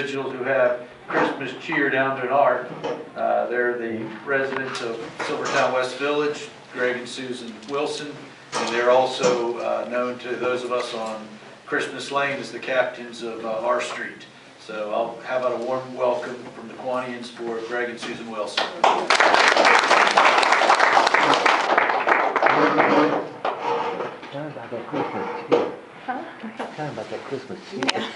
individuals who have Christmas cheer down to an art. They're the residents of Silvertown West Village, Greg and Susan Wilson, and they're also known to those of us on Christmas Lane as the captains of our street. So how about a warm welcome from the Kiwanis for Greg and Susan Wilson. Tell me about that Christmas cheer. Huh? Tell me about that Christmas cheer. Yeah.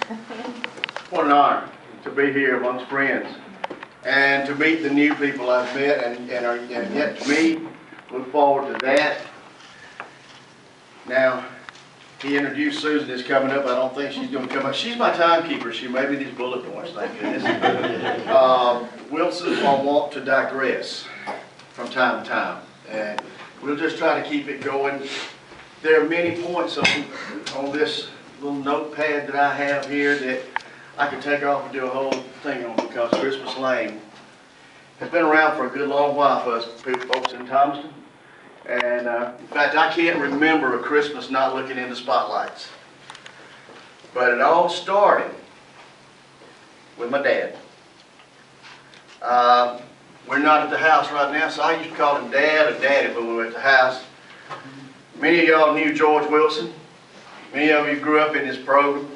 What an honor to be here amongst friends and to meet the new people I've met and yet to meet. Look forward to that. Now, he introduced Susan is coming up. I don't think she's going to come up. She's my timekeeper. She made me these bullet points, thank goodness. Wilson's on want to digress from time to time, and we'll just try to keep it going. There are many points on this little notepad that I have here that I could take off and do a whole thing on, because Christmas Lane has been around for a good long while for us folks in Thomaston. And in fact, I can't remember a Christmas not looking in the spotlights. But it all started with my dad. We're not at the house right now, so I used to call him Dad or Daddy when we were at the house. Many of y'all knew George Wilson. Many of you grew up in his program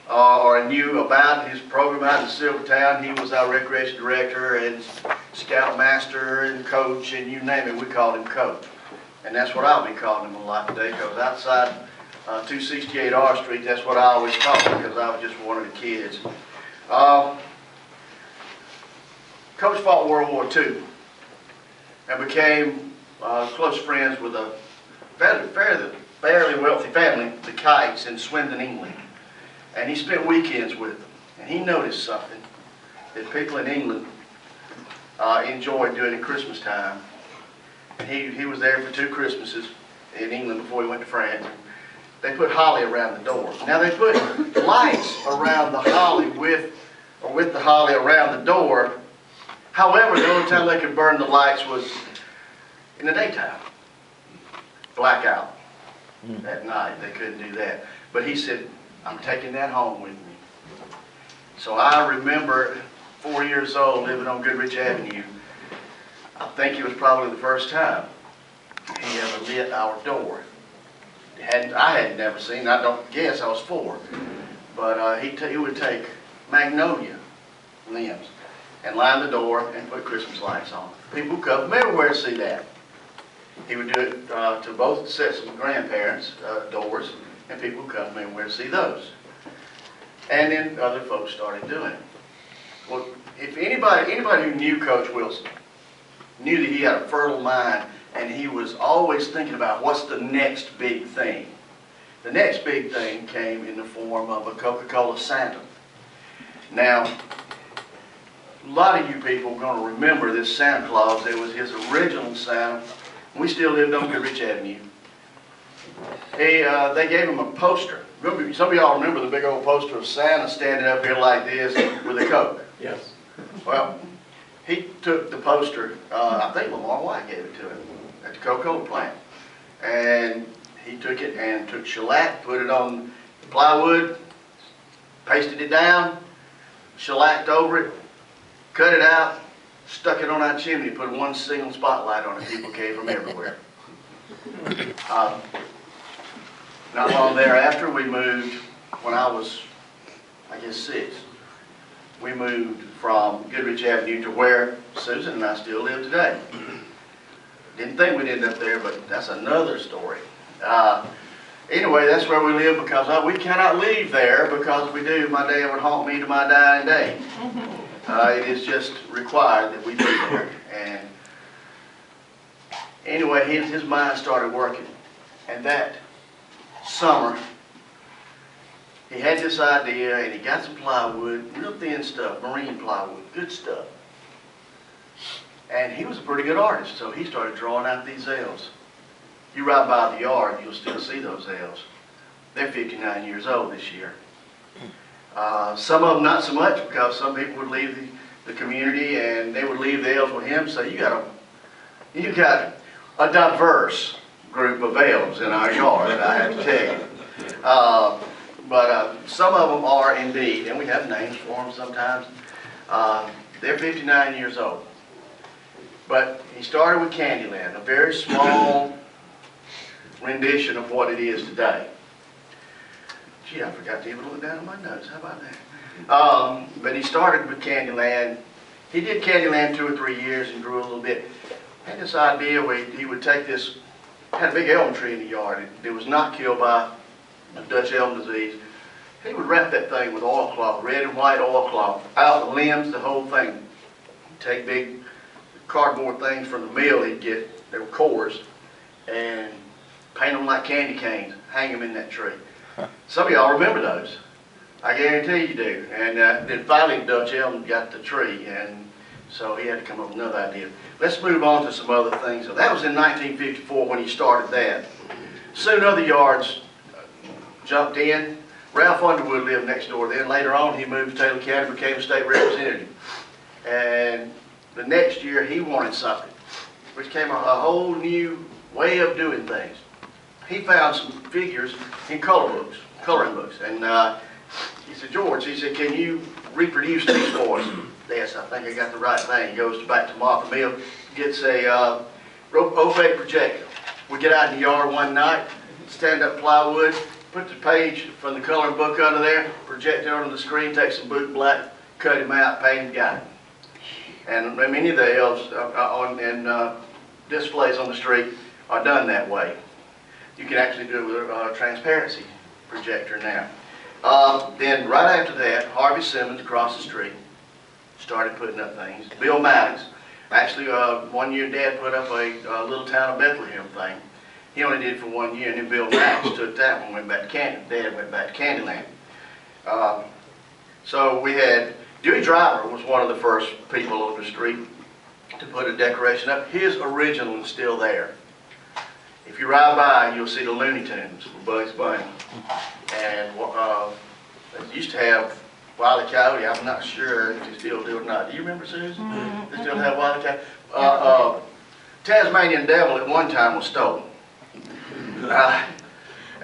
or knew about his program out in Silvertown. He was our recreation director and scoutmaster and coach, and you name it, we called him Coach. And that's what I'll be calling him a lot today, because outside 268 R Street, that's what I always called him, because I was just one of the kids. Coach fought World War II and became close friends with a fairly wealthy family, the Kites, in Swindon, England. And he spent weekends with them. And he noticed something that people in England enjoyed doing at Christmas time. And he was there for 2 Christmases in England before he went to France. They put holly around the door. Now they put lights around the holly with the holly around the door. However, the only time they could burn the lights was in the daytime. Blackout at night. They couldn't do that. But he said, I'm taking that home with me. So I remember 4 years old living on Goodrich Avenue. I think it was probably the first time he ever lit our door. I had never seen, I don't guess, I was 4. But he would take magnolia limbs and line the door and put Christmas lights on. People would come from everywhere to see that. He would do it to both sets of grandparents' doors, and people would come from everywhere to see those. And then other folks started doing it. Well, if anybody who knew Coach Wilson knew that he had a fertile mind, and he was always thinking about what's the next big thing. The next big thing came in the form of a Coca-Cola Santa. Now, a lot of you people are going to remember this Santa Claus. It was his original Santa. We still lived on Goodrich Avenue. They gave him a poster. Some of y'all remember the big old poster of Santa standing up here like this with a Coke. Yes. Well, he took the poster, I think Lamar White gave it to him at the Coca-Cola plant. And he took it and took shellac, put it on the plywood, pasted it down, shellacked over it, cut it out, stuck it on our chimney, put one single spotlight on it. People came from everywhere. Not long thereafter, we moved, when I was, I guess, 6. We moved from Goodrich Avenue to where Susan and I still live today. Didn't think we'd end up there, but that's another story. Anyway, that's where we live, because we cannot leave there, because if we do, my dad would haunt me to my dying day. It is just required that we be there. And anyway, his mind started working. And that summer, he had this idea, and he got some plywood, real thin stuff, marine plywood, good stuff. And he was a pretty good artist, so he started drawing out these L's. You ride by the yard, you'll still see those L's. They're 59 years old this year. Some of them not so much, because some people would leave the community and they would leave the L's with him. So you got a diverse group of elves in our yard, I have to tell you. but some of them are indeed, and we have names for them sometimes. They're 59 years old. But he started with Candyland, a very small rendition of what it is today. Gee, I forgot to even look down at my notes. How about that? But he started with Candyland. He did Candyland 2 or 3 years and grew a little bit. Had this idea where he would take this, had a big elm tree in the yard. It was not killed by Dutch elm disease. He would wrap that thing with oilcloth, red and white oilcloth, out the limbs, the whole thing. Take big cardboard things from the mill he'd get, they were cores, and paint them like candy canes, hang them in that tree. Some of y'all remember those. I guarantee you do. And then finally Dutch elm got the tree, and so he had to come up with another idea. Let's move on to some other things. So that was in 1954 when he started that. Soon other yards jumped in. Ralph Underwood lived next door. Then later on he moved to Taylor County, became a state representative. And the next year he wanted something, which came a whole new way of doing things. He found some figures in coloring books, and he said, George, he said, can you reproduce these for us? Yes, I think I got the right thing. He goes back to Martha Mill, gets a opaque projector. We get out in the yard one night, stand up plywood, put the page from the coloring book under there, project it onto the screen, take some boot black, cut him out, paint him, got it. And many of the elves displays on the street are done that way. You can actually do it with a transparency projector now. Then right after that, Harvey Simmons across the street started putting up things. Bill Maddox, actually one year Dad put up a Little Town of Bethlehem thing. He only did it for 1 year, and then Bill Maddox took that one, went back to Dad went back to Candyland. So we had Dewey Driver was one of the first people on the street to put a decoration up. His original is still there. If you ride by, you'll see the Looney Tunes for Bugs Bunny. And they used to have Wile E. Coyote. I'm not sure if they still do or not. Do you remember, Susan? They still have Wile E. Coyote. Tasmanian Devil at one time was stolen.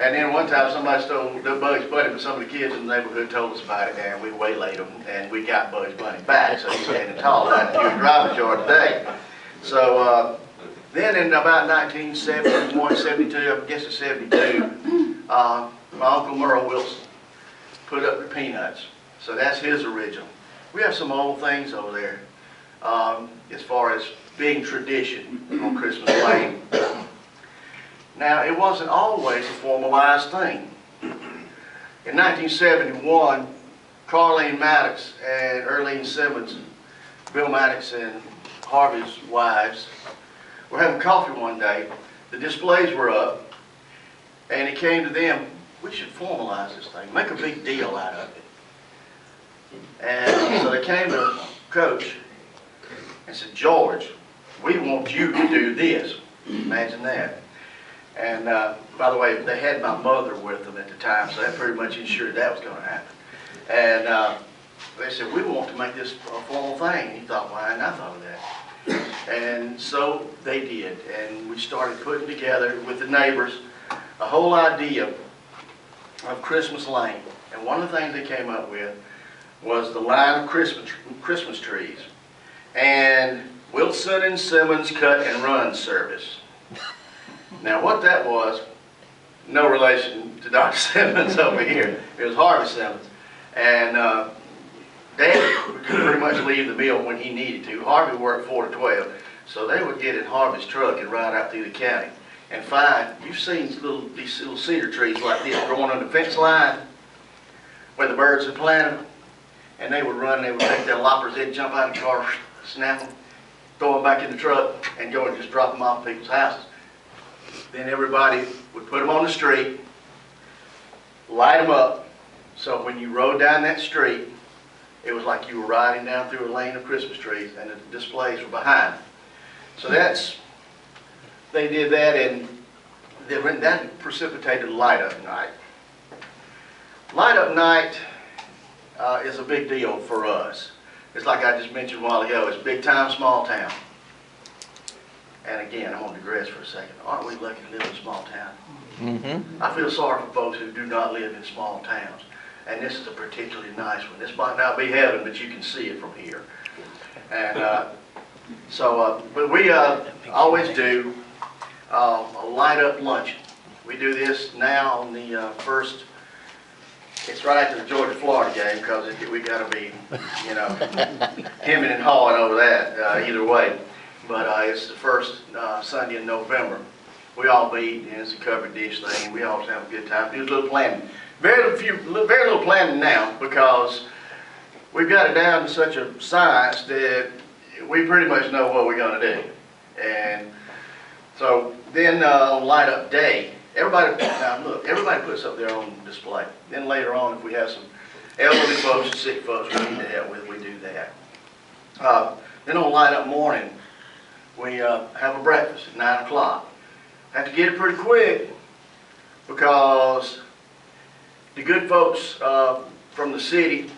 And then one time somebody stole the Bugs Bunny, but some of the kids in the neighborhood told us about it, and we waylaid them, and we got Bugs Bunny back. So he's standing tall out in the Dewey Driver's yard today. So then in about 1971, 72, I guess it's 72, my Uncle Merle Wilson put up the Peanuts. So that's his original. We have some old things over there as far as being tradition on Christmas Lane. Now, it wasn't always a formalized thing. In 1971, Carlene Maddox and Earlene Simmons, Bill Maddox and Harvey's wives, were having coffee one day. The displays were up, and it came to them, we should formalize this thing, make a big deal out of it. And so they came to Coach and said, George, we want you to do this. Imagine that. And by the way, they had my mother with them at the time, so that pretty much ensured that was going to happen. And they said, we want to make this a formal thing. And he thought, why hadn't I thought of that? And so they did, and we started putting together with the neighbors a whole idea of Christmas Lane. And one of the things they came up with was the line of Christmas trees and Wilson and Simmons cut and run service. Now what that was, no relation to Dr. Simmons over here. It was Harvey Simmons. And Dad could pretty much leave the mill when he needed to. Harvey worked 4 to 12. So they would get in Harvey's truck and ride out through the county and find, you've seen these little cedar trees like this growing on the fence line where the birds had planted them. And they would run, they would take their loppers, they'd jump out of the car, snap them, throw them back in the truck, and go and just drop them off at people's houses. Then everybody would put them on the street, light them up, so when you rode down that street, it was like you were riding down through a lane of Christmas trees, and the displays were behind. So they did that, and that precipitated Light Up Night. Light Up Night is a big deal for us. It's like I just mentioned a while ago, it's big time, small town. And again, I want to digress for a second. Aren't we lucky to live in a small town? Mm-hmm. I feel sorry for folks who do not live in small towns. And this is a particularly nice one. This might not be heaven, but you can see it from here. And but we always do a light up luncheon. We do this now on the first, it's right after the Georgia-Florida game because we got to be, you know, hemming and hawing over that either way. But it's the first Sunday in November. We all meet, and it's a covered dish thing. We always have a good time. Do a little planning. Very little planning now because we've got it down to such a science that we pretty much know what we're going to do. And so then on light up day, everybody puts up their own display. Then later on, if we have some elderly folks and sick folks we need to help with, we do that. Then on light up morning, we have a breakfast at 9 o'clock. Have to get it pretty quick because the good folks from the city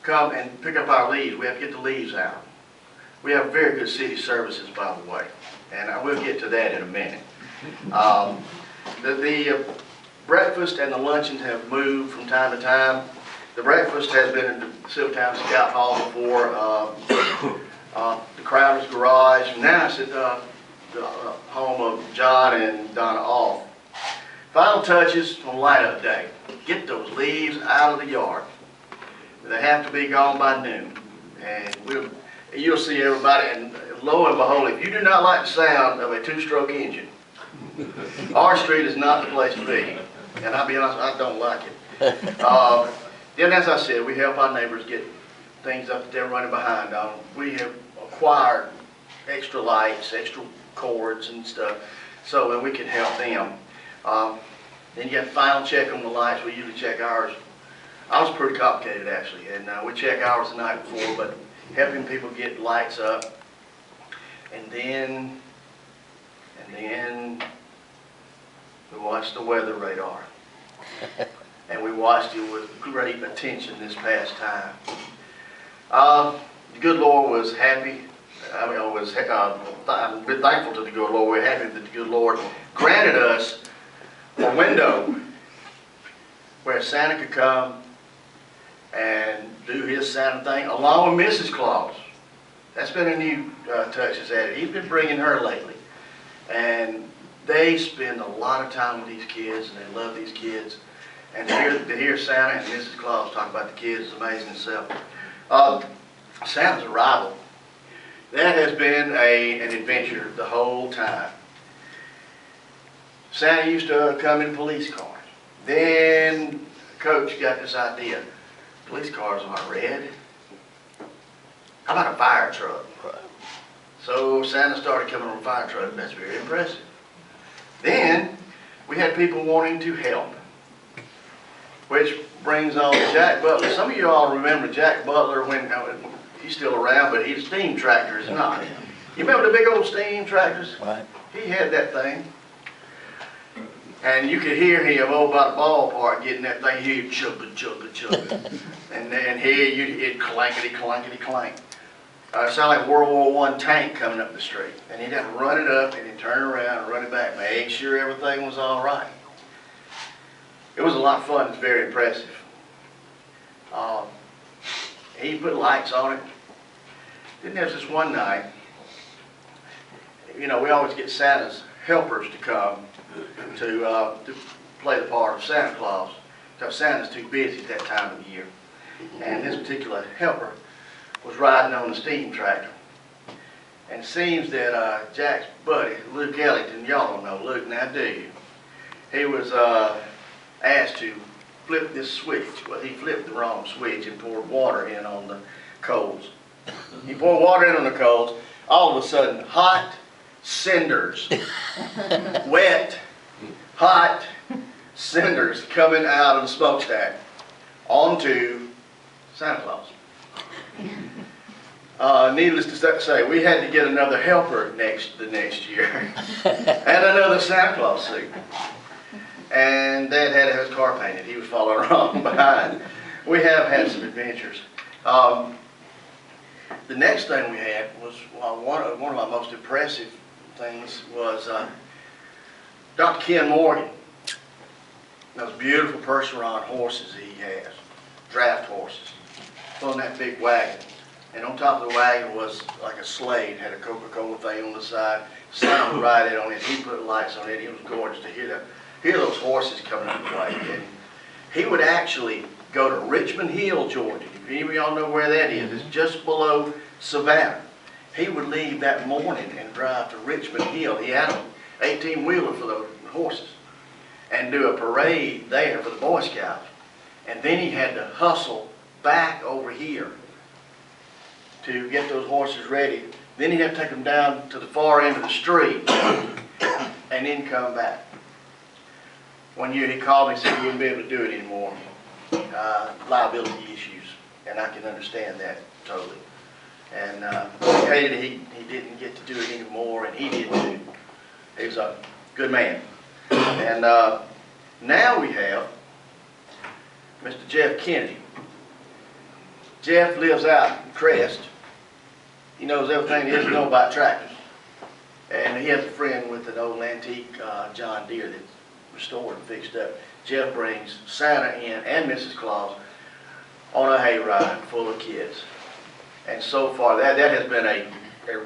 come and pick up our leaves. We have to get the leaves out. We have very good city services, by the way, and I will get to that in a minute. The breakfast and the luncheons have moved from time to time. The breakfast has been in the Silvertown Scout Hall before, the Crowder's Garage, and now it's at the home of John and Donna Off. Final touches on light up day. Get those leaves out of the yard. They have to be gone by noon. And you'll see everybody, and lo and behold, if you do not like the sound of a two-stroke engine, our street is not the place to be. And I'll be honest, I don't like it. Then as I said, we help our neighbors get things up that they're running behind on. We have acquired extra lights, extra cords and stuff, so that we can help them. Then you have the final check on the lights. We usually check ours. Ours is pretty complicated actually, and we check ours the night before, but helping people get lights up. And then we watched the weather radar. And we watched it with great attention this past time. The good Lord was happy. I'm thankful to the good Lord. We're happy that the good Lord granted us a window where Santa could come and do his Santa thing along with Mrs. Claus. That's been a new touch he's added. He's been bringing her lately. And they spend a lot of time with these kids, and they love these kids. And to hear Santa and Mrs. Claus talk about the kids is amazing itself. Santa's arrival, that has been an adventure the whole time. Santa used to come in police cars. Then Coach got this idea. Police cars aren't red. How about a fire truck? So Santa started coming on a fire truck. That's very impressive. Then we had people wanting to help, which brings on Jack Butler. Some of you all remember Jack Butler when he's still around, but he's steam tractor is not. You remember the big old steam tractors? Right. He had that thing. And you could hear him over by the ballpark getting that thing, he'd chugga, chugga, chugga. And then here it'd clankety, clankety, clank. It sounded like a World War I tank coming up the street. And he'd have to run it up and he'd turn around and run it back, make sure everything was all right. It was a lot of fun. It's very impressive. He put lights on it. Then there's this one night, you know, we always get Santa's helpers to come to play the part of Santa Claus, because Santa's too busy at that time of the year. And this particular helper was riding on the steam tractor. And it seems that Jack's buddy, Luke Ellington, y'all don't know Luke now, do you? He was asked to flip this switch. Well, he flipped the wrong switch and poured water in on the coals. He poured water in on the coals. All of a sudden, hot cinders, wet, hot cinders coming out of the smokestack onto Santa Claus. Needless to say, we had to get another helper the next year and another Santa Claus suit. And Dad had to have his car painted. He was following along behind. We have had some adventures. The next thing we had was, one of my most impressive things was Dr. Ken Morgan. Those beautiful Percheron horses he has, draft horses, pulling that big wagon. And on top of the wagon was like a slate, had a Coca-Cola thing on the side, sound would ride it on it, he put lights on it, it was gorgeous to hear those horses coming up the way. And he would actually go to Richmond Hill, Georgia. If any of y'all know where that is, it's just below Savannah. He would leave that morning and drive to Richmond Hill. He had an 18-wheeler for those horses, and do a parade there for the Boy Scouts. And then he had to hustle back over here to get those horses ready. Then he'd have to take them down to the far end of the street and then come back. One year he called me and said he wouldn't be able to do it anymore. Liability issues, and I can understand that totally. And he hated it, he didn't get to do it anymore, and he did too. He was a good man. And now we have Mr. Jeff Kennedy. Jeff lives out in Crest. He knows everything there is to know about tractors. And he has a friend with an old antique John Deere that's restored and fixed up. Jeff brings Santa in and Mrs. Claus on a hayride full of kids. And so far, that has been a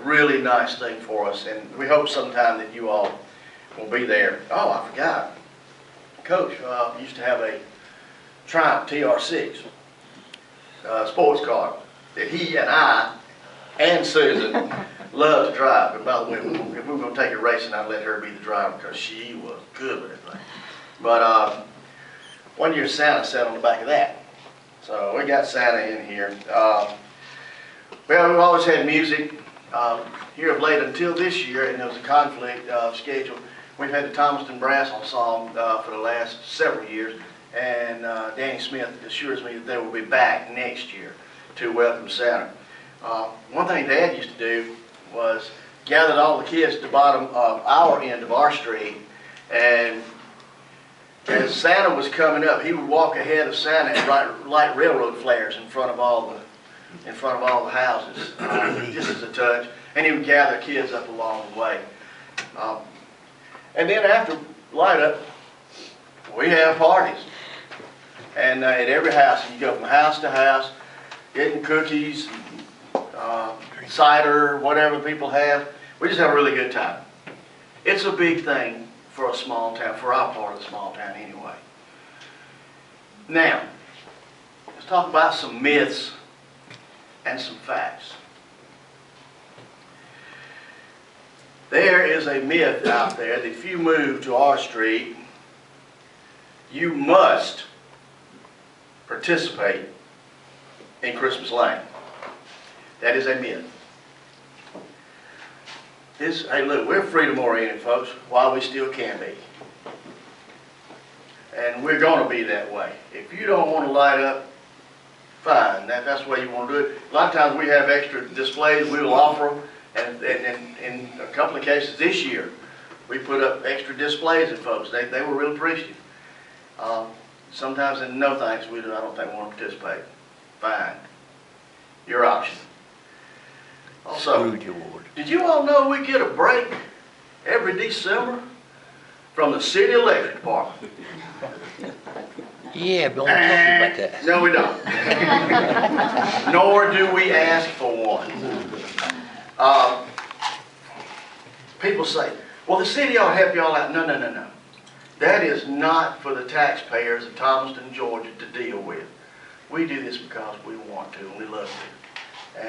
really nice thing for us. And we hope sometime that you all will be there. Oh, I forgot. Coach used to have a Triumph TR6 sports car that he and I and Susan loved to drive. And by the way, if we were going to take it racing, I'd let her be the driver because she was good with it. But one year Santa sat on the back of that. So we got Santa in here. Well, we've always had music. Here of late until this year, and there was a conflict of schedule. We've had the Thomaston Brass Ensemble for the last several years, and Danny Smith assures me that they will be back next year to welcome Santa. One thing Dad used to do was gather all the kids at the bottom of our end of our street, and as Santa was coming up, he would walk ahead of Santa and light railroad flares in front of all the houses, just as a touch, and he would gather kids up along the way. And then after light up, we have parties. And at every house, you go from house to house, getting cookies, cider, whatever people have. We just have a really good time. It's a big thing for a small town, for our part of the small town anyway. Now, let's talk about some myths and some facts. There is a myth out there that if you move to our street, you must participate in Christmas Lane. That is a myth. Hey look, we're freedom-oriented folks while we still can be. And we're going to be that way. If you don't want to light up, fine, that's the way you want to do it. A lot of times we have extra displays, we will offer them. And in a couple of cases this year, we put up extra displays and folks. They were real appreciative. Sometimes in no thanks, I don't think we want to participate. Fine. Your option. Also, did you all know we get a break every December from the city electric department? Yeah, but don't talk about that. No, we don't. Nor do we ask for one. People say, well, the city ought to help y'all out. No, no, no, no. That is not for the taxpayers of Thomaston, Georgia to deal with. We do this because we want to and we love to.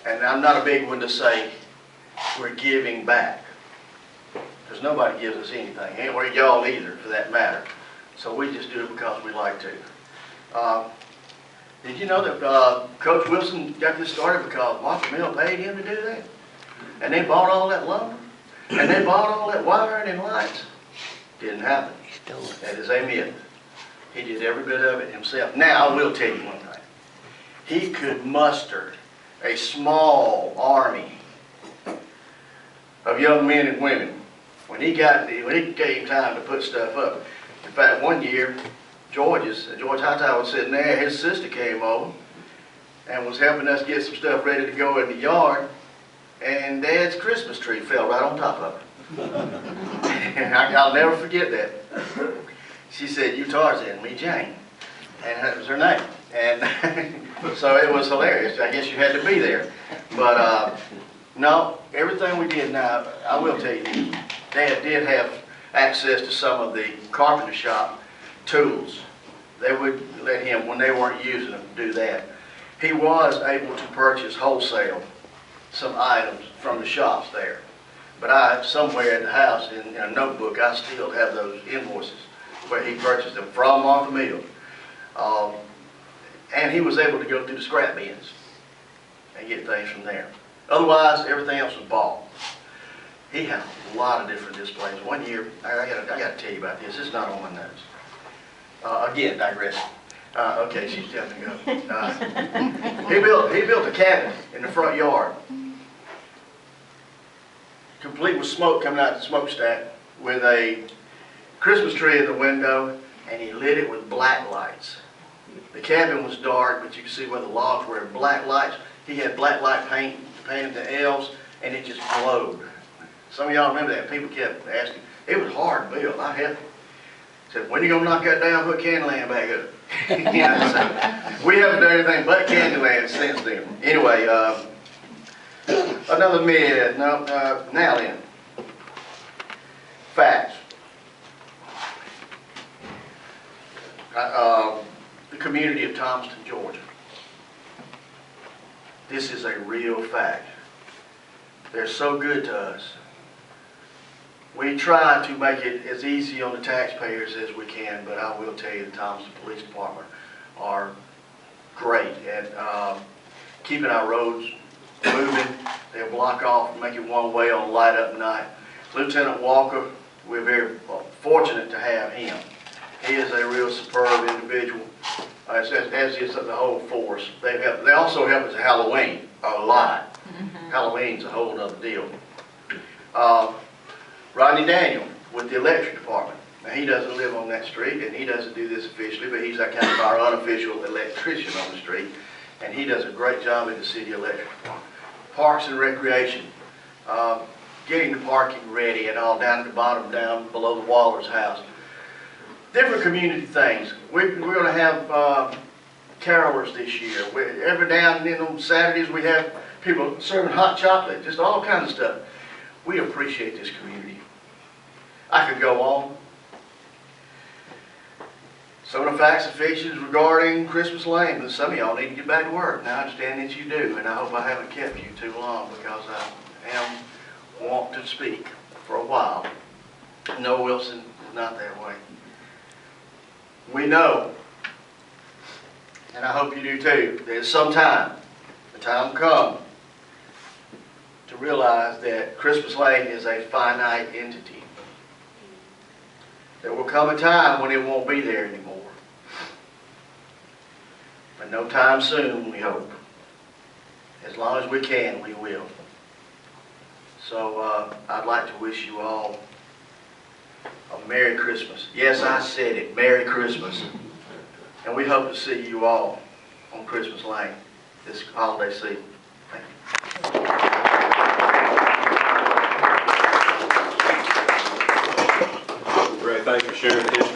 And I'm not a big one to say we're giving back, because nobody gives us anything. Ain't we y'all either, for that matter. So we just do it because we like to. Did you know that Coach Wilson got this started because Martha Mill paid him to do that? And they bought all that lumber? And they bought all that wiring and lights? Didn't happen. That is a myth. He did every bit of it himself. Now, I will tell you one thing. He could muster a small army of young men and women when he came time to put stuff up. In fact, one year, George Hightower was sitting there, his sister came over, and was helping us get some stuff ready to go in the yard, and Dad's Christmas tree fell right on top of her. And I'll never forget that. She said, "You Tarzan, me Jane," and that was her name. And so it was hilarious. I guess you had to be there. But no, everything we did now, I will tell you, Dad did have access to some of the carpenter shop tools. They would let him, when they weren't using them, do that. He was able to purchase wholesale some items from the shops there. But I, somewhere at the house in a notebook, I still have those invoices where he purchased them from Martha Mill. And he was able to go through the scrap bins and get things from there. Otherwise, everything else was bought. He had a lot of different displays. One year, I got to tell you about this. It's not on my notes. Again, digressing. Okay, she's telling me to go. He built a cabin in the front yard, complete with smoke coming out of the smokestack, with a Christmas tree in the window, and he lit it with black lights. The cabin was dark, but you could see where the logs were. Black lights. He had black light painted the elves, and it just glowed. Some of y'all remember that. People kept asking. It was hard to build. I helped him. Said, "When are you going to knock that down and put Candyland back up?" You know, so we haven't done anything but Candyland since then. Anyway, another myth. No, now then. Facts. The community of Thomaston, Georgia. This is a real fact. They're so good to us. We try to make it as easy on the taxpayers as we can, but I will tell you the Thomaston Police Department are great at keeping our roads moving. They'll block off and make it one way on light up night. Lieutenant Walker, we're very fortunate to have him. He is a real superb individual, as is the whole force. They also help us at Halloween a lot. Halloween's a whole other deal. Rodney Daniel with the electric department. Now, he doesn't live on that street, and he doesn't do this officially, but he's kind of our unofficial electrician on the street, and he does a great job in the city electric department. Parks and Recreation, getting the parking ready and all down at the bottom, down below the Waller's house. Different community things. We're going to have carolers this year. Every now and then on Saturdays we have people serving hot chocolate, just all kinds of stuff. We appreciate this community. I could go on. Some of the facts and fictions regarding Christmas Lane, but some of y'all need to get back to work. Now I understand that you do, and I hope I haven't kept you too long because I am wanting to speak for a while. No, Wilson is not that way. We know, and I hope you do too, there's some time, the time will come to realize that Christmas Lane is a finite entity. There will come a time when it won't be there anymore. But no time soon, we hope. As long as we can, we will. So I'd like to wish you all a Merry Christmas. Yes, I said it. Merry Christmas. And we hope to see you all on Christmas Lane this holiday season. Thank you. Ray, thank you for sharing the history.